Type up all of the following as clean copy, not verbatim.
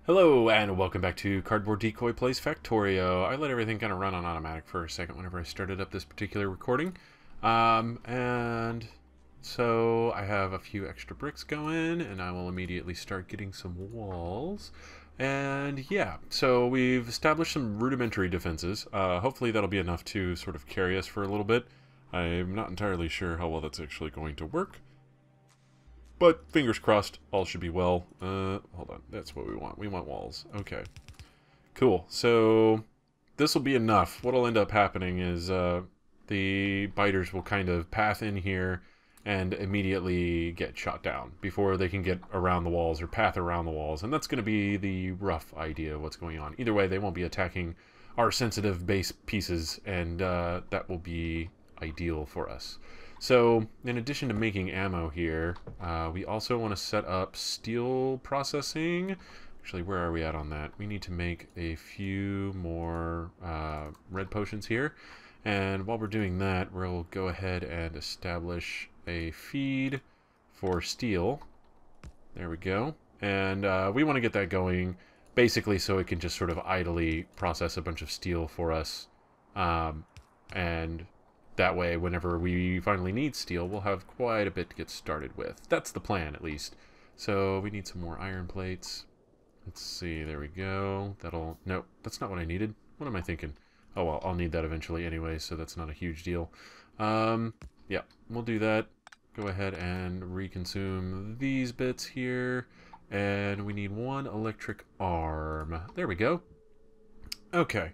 Hello and welcome back to Cardboard Decoy Plays Factorio. I let everything kind of run on automatic for a second whenever I started up this particular recording. And so I have a few extra bricks going and I will immediately start getting some walls. And yeah, so we've established some rudimentary defenses. Hopefully that'll be enough to sort of carry us for a little bit. I'm not entirely sure how well that's actually going to work. But fingers crossed, all should be well. Hold on, that's what we want. We want walls. Okay, cool. So this will be enough. What'll end up happening is the biters will kind of path in here and immediately get shot down before they can get around the walls or path around the walls. And that's going to be the rough idea of what's going on. Either way, they won't be attacking our sensitive base pieces, and that will be ideal for us. So, in addition to making ammo here, we also want to set up steel processing. Actually, where are we at on that? We need to make a few more red potions here. And while we're doing that, we'll go ahead and establish a feed for steel. There we go. And we want to get that going basically so it can just sort of idly process a bunch of steel for us. And that way, whenever we finally need steel, we'll have quite a bit to get started with. That's the plan, at least. So we need some more iron plates. Let's see, there we go. That'll... Nope, that's not what I needed. What am I thinking? Oh, well, I'll need that eventually anyway, so that's not a huge deal. Yeah, we'll do that. Go ahead and reconsume these bits here. And we need one electric arm. There we go. Okay,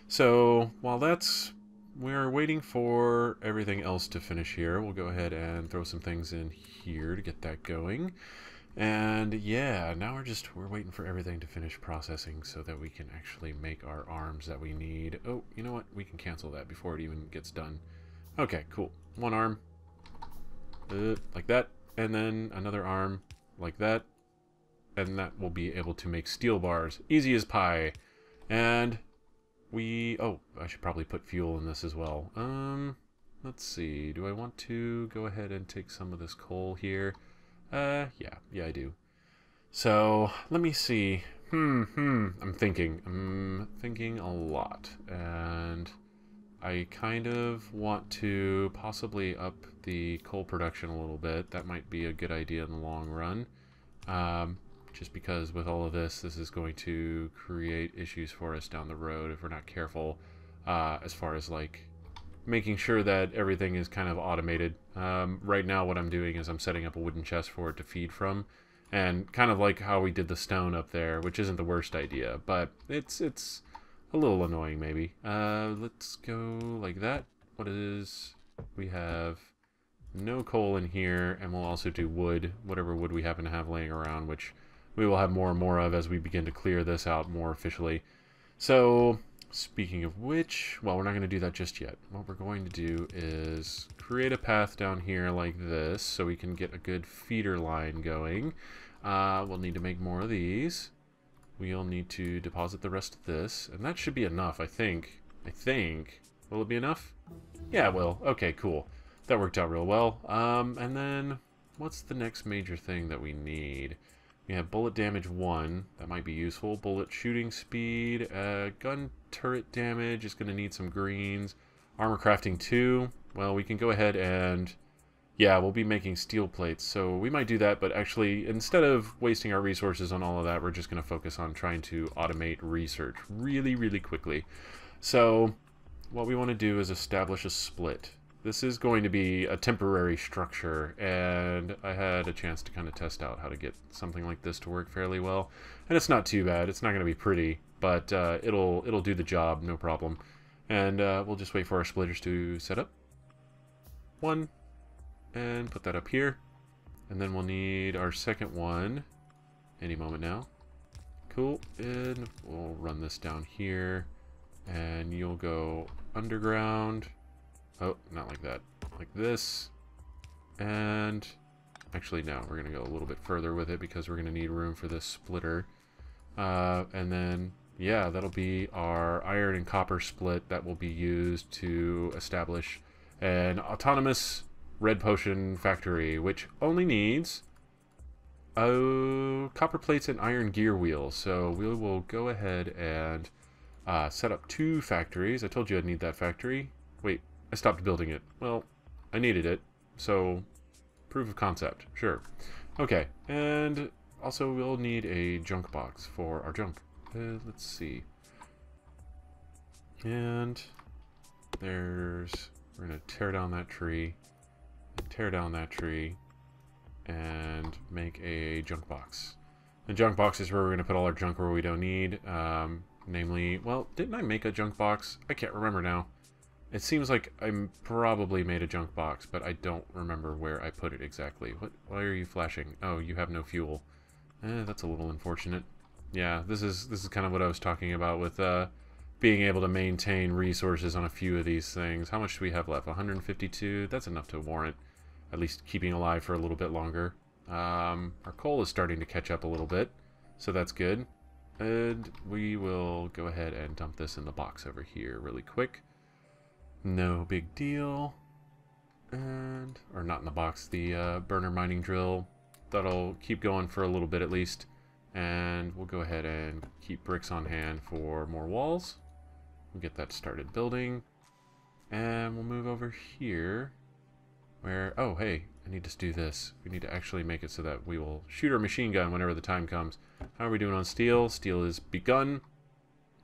so while we're waiting for everything else to finish here, we'll go ahead and throw some things in here to get that going. And yeah, now we're waiting for everything to finish processing so that we can actually make our arms that we need. Oh, you know what? We can cancel that before it even gets done. Okay, cool. One arm. Like that. And then another arm like that. And that will be able to make steel bars. Easy as pie. And oh, I should probably put fuel in this as well. Let's see. Do I want to go ahead and take some of this coal here? Yeah, I do. So, let me see. I'm thinking a lot. And I kind of want to possibly up the coal production a little bit. That might be a good idea in the long run. Just because with all of this is going to create issues for us down the road if we're not careful, as far as like making sure that everything is kind of automated. Right now what I'm doing is I'm setting up a wooden chest for it to feed from, and kind of like how we did the stone up there, which isn't the worst idea, but it's a little annoying maybe. Let's go like that. We have no coal in here, and we'll also do wood, whatever wood we happen to have laying around, which we will have more and more of as we begin to clear this out more officially. So, speaking of which, well, we're not going to do that just yet. What we're going to do is create a path down here like this so we can get a good feeder line going. We'll need to make more of these. We'll need to deposit the rest of this, and that should be enough, I think. Will it be enough? Yeah, it will. Okay, cool. That worked out real well. And then, what's the next major thing that we need? We have bullet damage 1. That might be useful. Bullet shooting speed. Gun turret damage is going to need some greens. Armor crafting 2. Well, we can go ahead and... Yeah, we'll be making steel plates. So we might do that, but actually, instead of wasting our resources on all of that, we're just going to focus on trying to automate research really, really quickly. So what we want to do is establish a split. This is going to be a temporary structure, and I had a chance to kind of test out how to get something like this to work fairly well. And it's not too bad. It's not going to be pretty, but it'll do the job, no problem. And we'll just wait for our splitters to set up. One, and put that up here. And then we'll need our second one any moment now. Cool, and we'll run this down here, and you'll go underground. Oh, not like that. Like this. And actually, no, we're going to go a little bit further with it because we're going to need room for this splitter. And then, yeah, that'll be our iron and copper split that will be used to establish an autonomous red potion factory, which only needs copper plates and iron gear wheels. So we will go ahead and set up 2 factories. I told you I'd need that factory. Wait, I stopped building it. Well, I needed it. So, proof of concept. Sure. Okay, and also we'll need a junk box for our junk. Let's see. And we're going to tear down that tree, tear down that tree, and make a junk box. The junk box is where we're going to put all our junk where we don't need. Namely, well, didn't I make a junk box? I can't remember now. It seems like I probably made a junk box, but I don't remember where I put it exactly. Why are you flashing? Oh, you have no fuel. That's a little unfortunate. Yeah, this is kind of what I was talking about with being able to maintain resources on a few of these things. How much do we have left? 152? That's enough to warrant at least keeping alive for a little bit longer. Our coal is starting to catch up a little bit, so that's good. And we will go ahead and dump this in the box over here really quick. No big deal. Or not in the box, the burner mining drill. That'll keep going for a little bit at least. And we'll go ahead and keep bricks on hand for more walls. We'll get that started building. And we'll move over here where, oh hey, I need to do this. We need to actually make it so that we will shoot our machine gun whenever the time comes. How are we doing on steel? Steel is begun.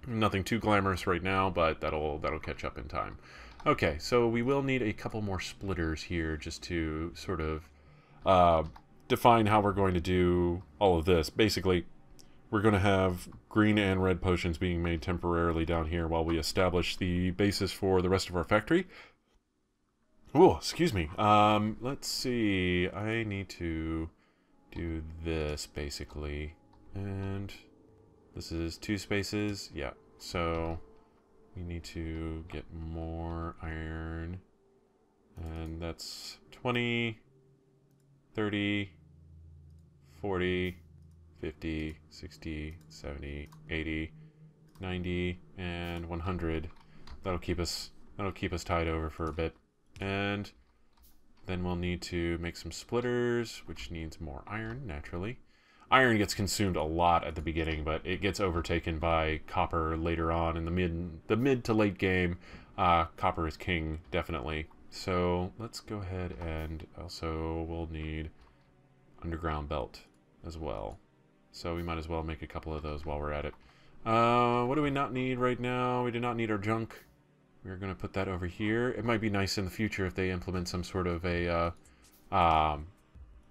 Nothing too glamorous right now, but that'll catch up in time. Okay, so we will need a couple more splitters here just to sort of define how we're going to do all of this. Basically, we're going to have green and red potions being made temporarily down here while we establish the basis for the rest of our factory. Oh, excuse me. Let's see. I need to do this, basically. And this is 2 spaces. Yeah, so we need to get more iron. And that's 20, 30, 40, 50, 60, 70, 80, 90, and 100. That'll keep us tied over for a bit. And then we'll need to make some splitters, which needs more iron, naturally. Iron gets consumed a lot at the beginning, but it gets overtaken by copper later on in the mid to late game. Copper is king, definitely. So let's go ahead and also we'll need underground belt as well. So we might as well make a couple of those while we're at it. What do we not need right now? We do not need our junk. We're going to put that over here. It might be nice in the future if they implement some sort of a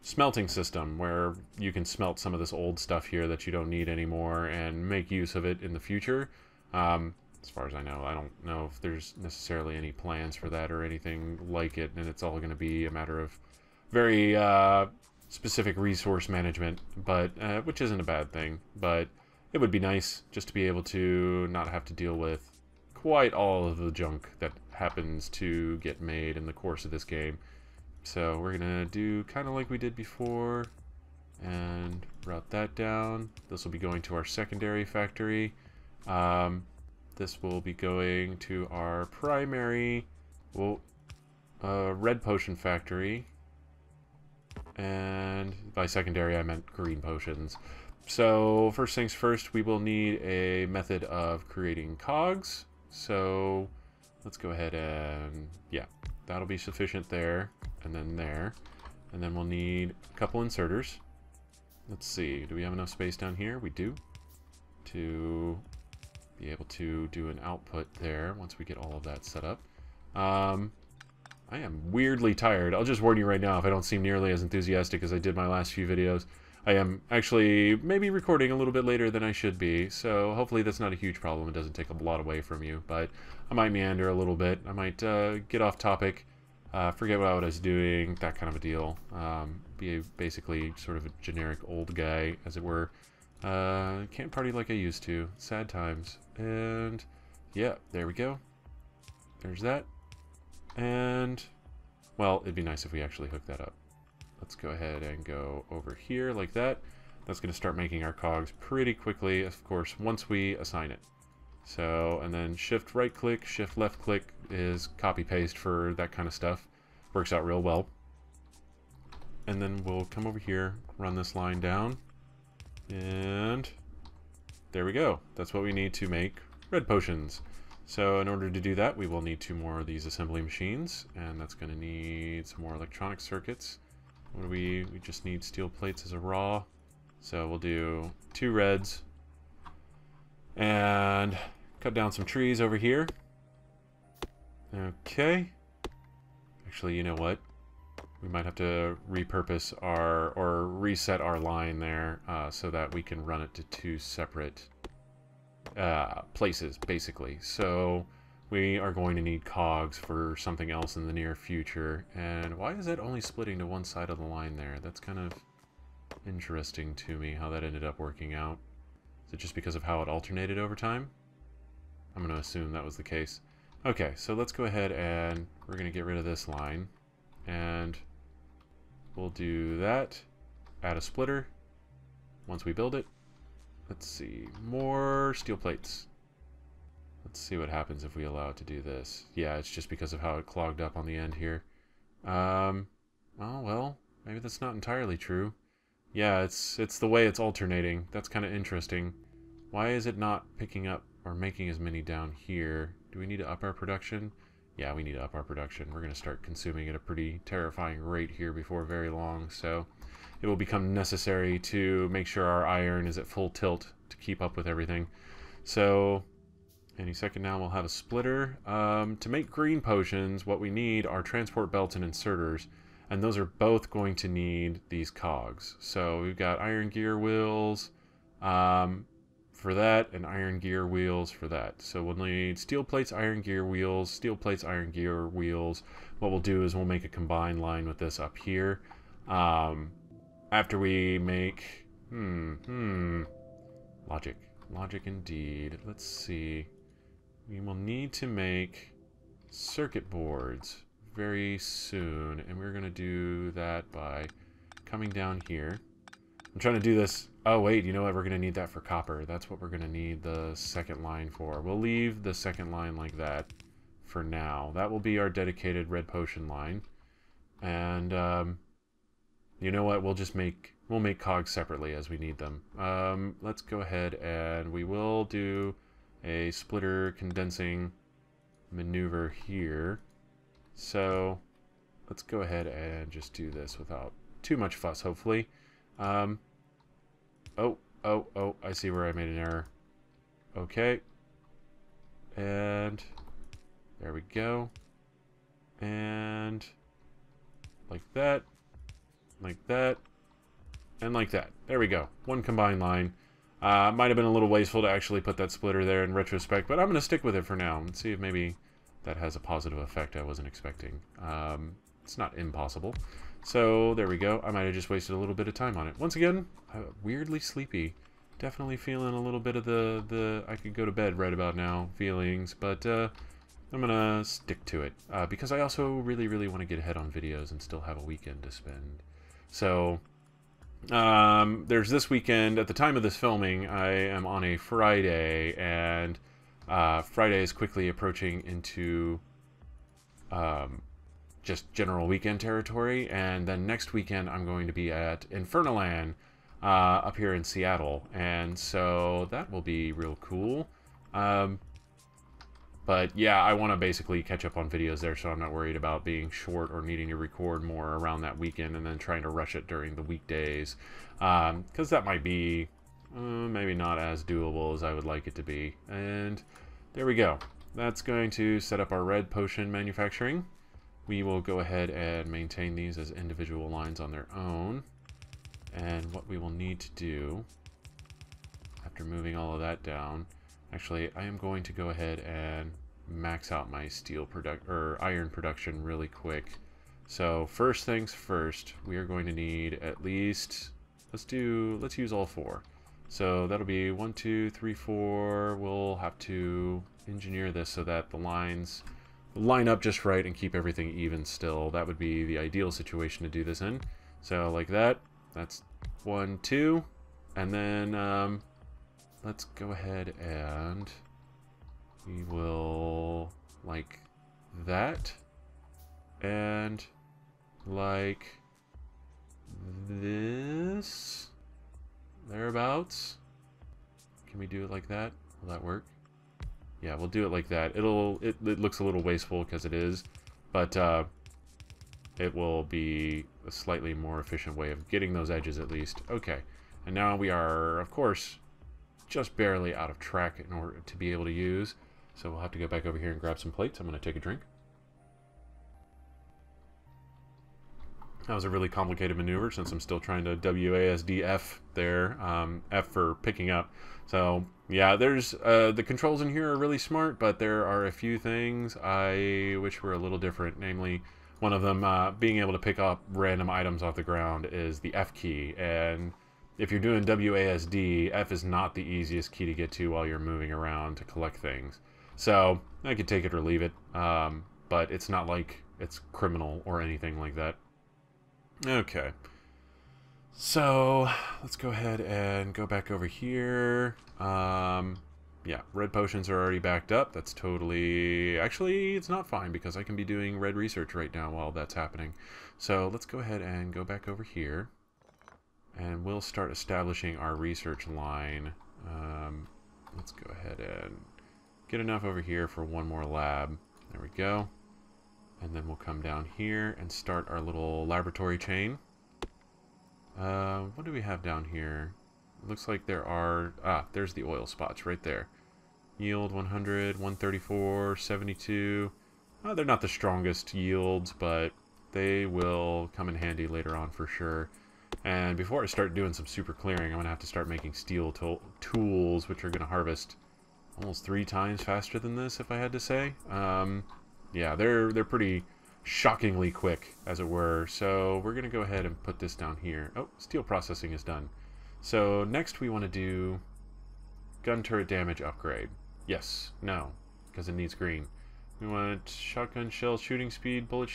smelting system where you can smelt some of this old stuff here that you don't need anymore and make use of it in the future. As far as I know, I don't know if there's necessarily any plans for that or anything like it, and it's all going to be a matter of very specific resource management, but which isn't a bad thing. But it would be nice just to be able to not have to deal with quite all of the junk that happens to get made in the course of this game. So we're gonna do kind of like we did before and route that down. This will be going to our secondary factory. This will be going to our primary red potion factory, and by secondary I meant green potions. So first things first, we will need a method of creating cogs. So let's go ahead and, yeah, that'll be sufficient there, and then we'll need a couple inserters. Let's see, do we have enough space down here? We do, to be able to do an output there once we get all of that set up. I am weirdly tired. I'll just warn you right now, if I don't seem nearly as enthusiastic as I did my last few videos. I am actually maybe recording a little bit later than I should be, so hopefully that's not a huge problem. It doesn't take a lot away from you, but I might meander a little bit. I might get off topic, forget what I was doing, that kind of a deal. Be basically sort of a generic old guy, as it were. Can't party like I used to. Sad times. And yeah, there we go. There's that. And, well, it'd be nice if we actually hooked that up. Let's go ahead and go over here like that. That's going to start making our cogs pretty quickly, of course, once we assign it. So, and then shift right click, shift left click is copy paste for that kind of stuff. Works out real well. and then we'll come over here, run this line down, and there we go. That's what we need to make red potions. So in order to do that, we will need 2 more of these assembly machines, and that's going to need some more electronic circuits. What do we just need steel plates as a raw. So we'll do 2 reds, and cut down some trees over here. Okay. Actually, you know what? We might have to repurpose or reset our line there so that we can run it to 2 separate places, basically. So we are going to need cogs for something else in the near future. And why is that only splitting to one side of the line there? That's kind of interesting to me, how that ended up working out. Is it just because of how it alternated over time? I'm going to assume that was the case. Okay, so let's go ahead and we're going to get rid of this line. And we'll do that. Add a splitter once we build it. Let's see. More steel plates. Let's see what happens if we allow it to do this. Yeah, it's just because of how it clogged up on the end here. Oh, well, maybe that's not entirely true. Yeah, it's the way it's alternating. That's kind of interesting. Why is it not picking up or making as many down here? Do we need to up our production? Yeah, we need to up our production. We're going to start consuming at a pretty terrifying rate here before very long, so it will become necessary to make sure our iron is at full tilt to keep up with everything. So, any second now we'll have a splitter. To make green potions, what we need are transport belts and inserters, and those are both going to need these cogs. So we've got iron gear wheels for that, and iron gear wheels for that. So we'll need steel plates, iron gear wheels, steel plates, iron gear wheels. What we'll do is we'll make a combined line with this up here. After we make... Logic. Logic indeed. Let's see. We will need to make circuit boards very soon, and we're going to do that by coming down here. I'm trying to do this... Oh, wait, you know what? We're going to need that for copper. That's what we're going to need the second line for. We'll leave the second line like that for now. That will be our dedicated red potion line. And, you know what? We'll make cogs separately as we need them. Let's go ahead and we will do a splitter condensing maneuver here. So, let's go ahead and just do this without too much fuss, hopefully. Oh, I see where I made an error. Okay. And there we go. And like that, and like that. There we go. One combined line. Might have been a little wasteful to actually put that splitter there in retrospect, but I'm going to stick with it for now and see if maybe that has a positive effect I wasn't expecting. It's not impossible. So there we go. I might have just wasted a little bit of time on it. Once again, weirdly sleepy. Definitely feeling a little bit of the I could go to bed right about now feelings, but I'm gonna stick to it because I also really want to get ahead on videos and still have a weekend to spend. So there's this weekend. At the time of this filming, I am on a Friday, and Friday is quickly approaching into just general weekend territory, and then next weekend I'm going to be at Infernaland up here in Seattle, and so that will be real cool. But yeah, I want to basically catch up on videos there, so I'm not worried about being short or needing to record more around that weekend and then trying to rush it during the weekdays, because that might be maybe not as doable as I would like it to be. And there we go. That's going to set up our red potion manufacturing. We will go ahead and maintain these as individual lines on their own. And what we will need to do, after moving all of that down, actually, I am going to go ahead and max out my iron production really quick. So first things first, we are going to need at least, let's use all 4. So that'll be 1, 2, 3, 4. We'll have to engineer this so that the lines line up just right and keep everything even still. That would be the ideal situation to do this in. So like that. That's 1, 2. And then let's go ahead and we will like that and like this. Thereabouts. Can we do it like that? Will that work? Yeah, we'll do it like that. It looks a little wasteful because it is, but it will be a slightly more efficient way of getting those edges at least. Okay, and now we are, of course, just barely out of track in order to be able to use. So we'll have to go back over here and grab some plates. I'm going to take a drink. That was a really complicated maneuver since I'm still trying to WASD-F there, F for picking up. So, yeah, there's, the controls in here are really smart, but there are a few things I wish were a little different. Namely, one of them, being able to pick up random items off the ground is the F key. And if you're doing WASD, F is not the easiest key to get to while you're moving around to collect things. So, I could take it or leave it, but it's not like it's criminal or anything like that. Okay, so let's go ahead and go back over here. Yeah, red potions are already backed up. That's totally... Actually, it's not fine because I can be doing red research right now while that's happening. So let's go ahead and go back over here. And we'll start establishing our research line. Let's go ahead and get enough over here for one more lab. There we go. And then we'll come down here and start our little laboratory chain. What do we have down here? It looks like there are... Ah, there's the oil spots right there. Yield 100, 134, 72. They're not the strongest yields, but they will come in handy later on for sure. And before I start doing some super clearing, I'm going to have to start making steel tools, which are going to harvest almost 3 times faster than this, if I had to say. Yeah, they're pretty shockingly quick, as it were. So we're going to go ahead and put this down here. Oh, steel processing is done. So next we want to do gun turret damage upgrade. Yes, no, because it needs green. We want shotgun shell shooting speed, bullet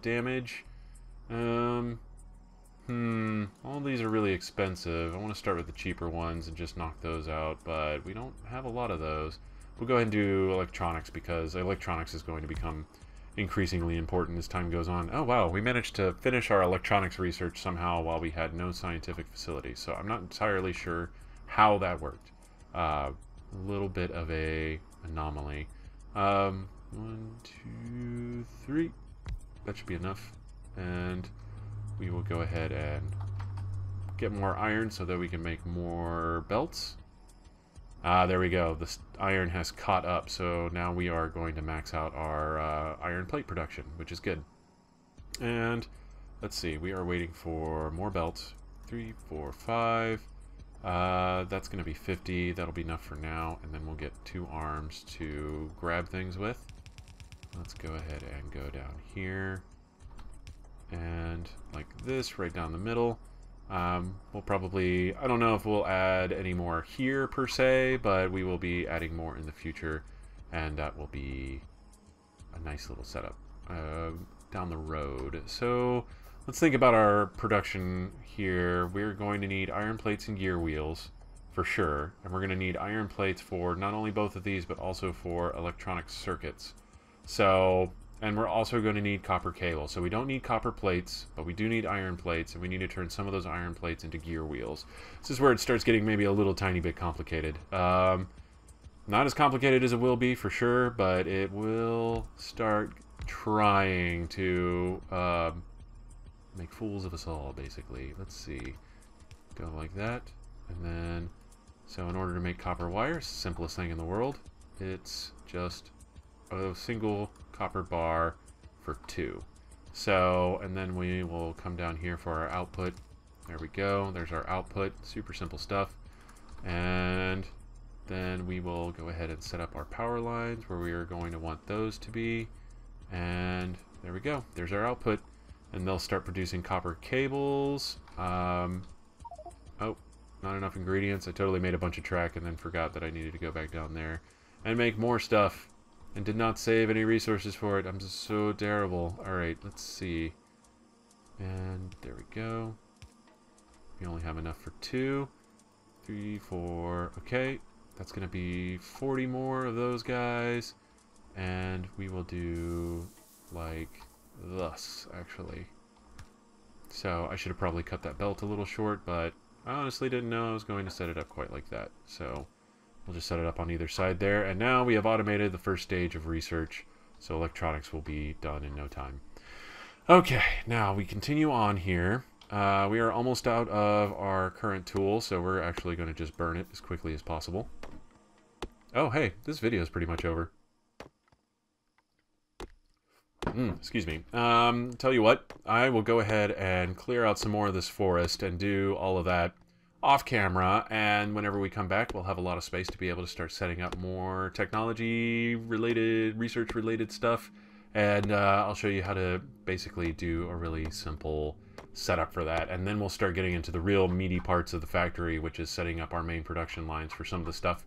damage. All these are really expensive. I want to start with the cheaper ones and just knock those out, but we don't have a lot of those. We'll go ahead and do electronics because electronics is going to become increasingly important as time goes on. Oh wow, we managed to finish our electronics research somehow while we had no scientific facility, so I'm not entirely sure how that worked. A little bit of a anomaly. 1, 2, 3. That should be enough. And we will go ahead and get more iron so that we can make more belts. There we go. The iron has caught up, so now we are going to max out our iron plate production, which is good. And let's see, we are waiting for more belts. 3, 4, 5. That's going to be 50. That'll be enough for now, and then we'll get 2 arms to grab things with. Let's go ahead and go down here. And like this, right down the middle. We'll probably, I don't know if we'll add any more here per se, but we will be adding more in the future, and that will be a nice little setup down the road. So let's think about our production here. We're going to need iron plates and gear wheels for sure, and we're going to need iron plates for not only both of these, but also for electronic circuits. So... And we're also going to need copper cable. So we don't need copper plates, but we do need iron plates, and we need to turn some of those iron plates into gear wheels. This is where it starts getting maybe a little tiny bit complicated. Not as complicated as it will be, for sure, but it will start trying to make fools of us all, basically. Let's see. Go like that. And then, so in order to make copper wire, simplest thing in the world, it's just a single copper bar for 2. So, and then we will come down here for our output. There we go. There's our output. Super simple stuff. And then we will go ahead and set up our power lines where we are going to want those to be. And there we go. There's our output. And they'll start producing copper cables. Oh, not enough ingredients. I totally made a bunch of track and then forgot that I needed to go back down there and make more stuff. And did not save any resources for it. I'm just so terrible. Alright, let's see. And there we go. We only have enough for 2. 3, 4. Okay. That's going to be 40 more of those guys. And we will do like thus, actually. So I should have probably cut that belt a little short, but I honestly didn't know I was going to set it up quite like that. So we'll just set it up on either side there. And now we have automated the first stage of research, so electronics will be done in no time. Okay, now we continue on here. We are almost out of our current tool, so we're actually going to just burn it as quickly as possible. Oh, hey, this video is pretty much over. Excuse me. Tell you what, I will go ahead and clear out some more of this forest and do all of that off camera, and whenever we come back, we'll have a lot of space to be able to start setting up more technology-related, research-related stuff, and I'll show you how to basically do a really simple setup for that, and then we'll start getting into the real meaty parts of the factory, which is setting up our main production lines for some of the stuff.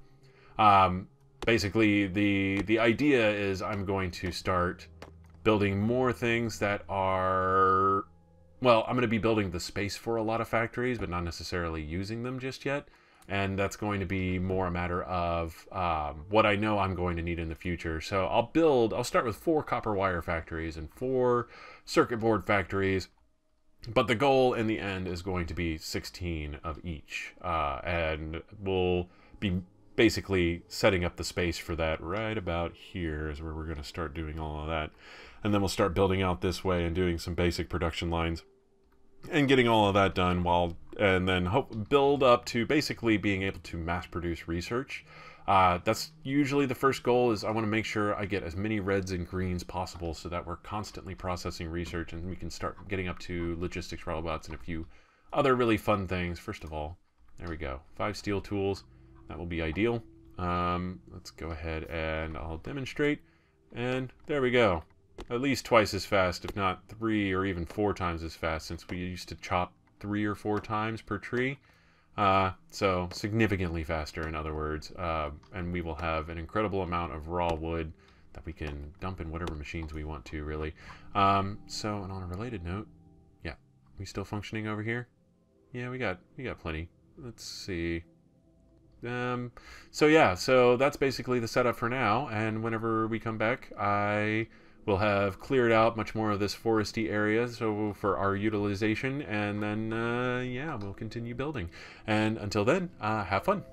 Basically, the idea is I'm going to start building more things that are, well, I'm going to be building the space for a lot of factories, but not necessarily using them just yet. And that's going to be more a matter of what I know I'm going to need in the future. So I'll start with 4 copper wire factories and 4 circuit board factories. But the goal in the end is going to be 16 of each. And we'll be basically setting up the space for that right about here is where we're going to start doing all of that. And then we'll start building out this way and doing some basic production lines and getting all of that done and then build up to basically being able to mass produce research. That's usually the first goal, is I want to make sure I get as many reds and greens possible so that we're constantly processing research and we can start getting up to logistics robots and a few other really fun things. First of all, there we go. 5 steel tools. That will be ideal. Let's go ahead and I'll demonstrate. And there we go. At least twice as fast, if not 3 or even 4 times as fast, since we used to chop 3 or 4 times per tree. So significantly faster, in other words. And we will have an incredible amount of raw wood that we can dump in whatever machines we want to, really. So, and on a related note, yeah, we still functioning over here? Yeah, we got plenty. Let's see. So yeah, so that's basically the setup for now, and whenever we come back, I will have cleared out much more of this foresty area so for our utilization, and then yeah, we'll continue building. And until then, have fun.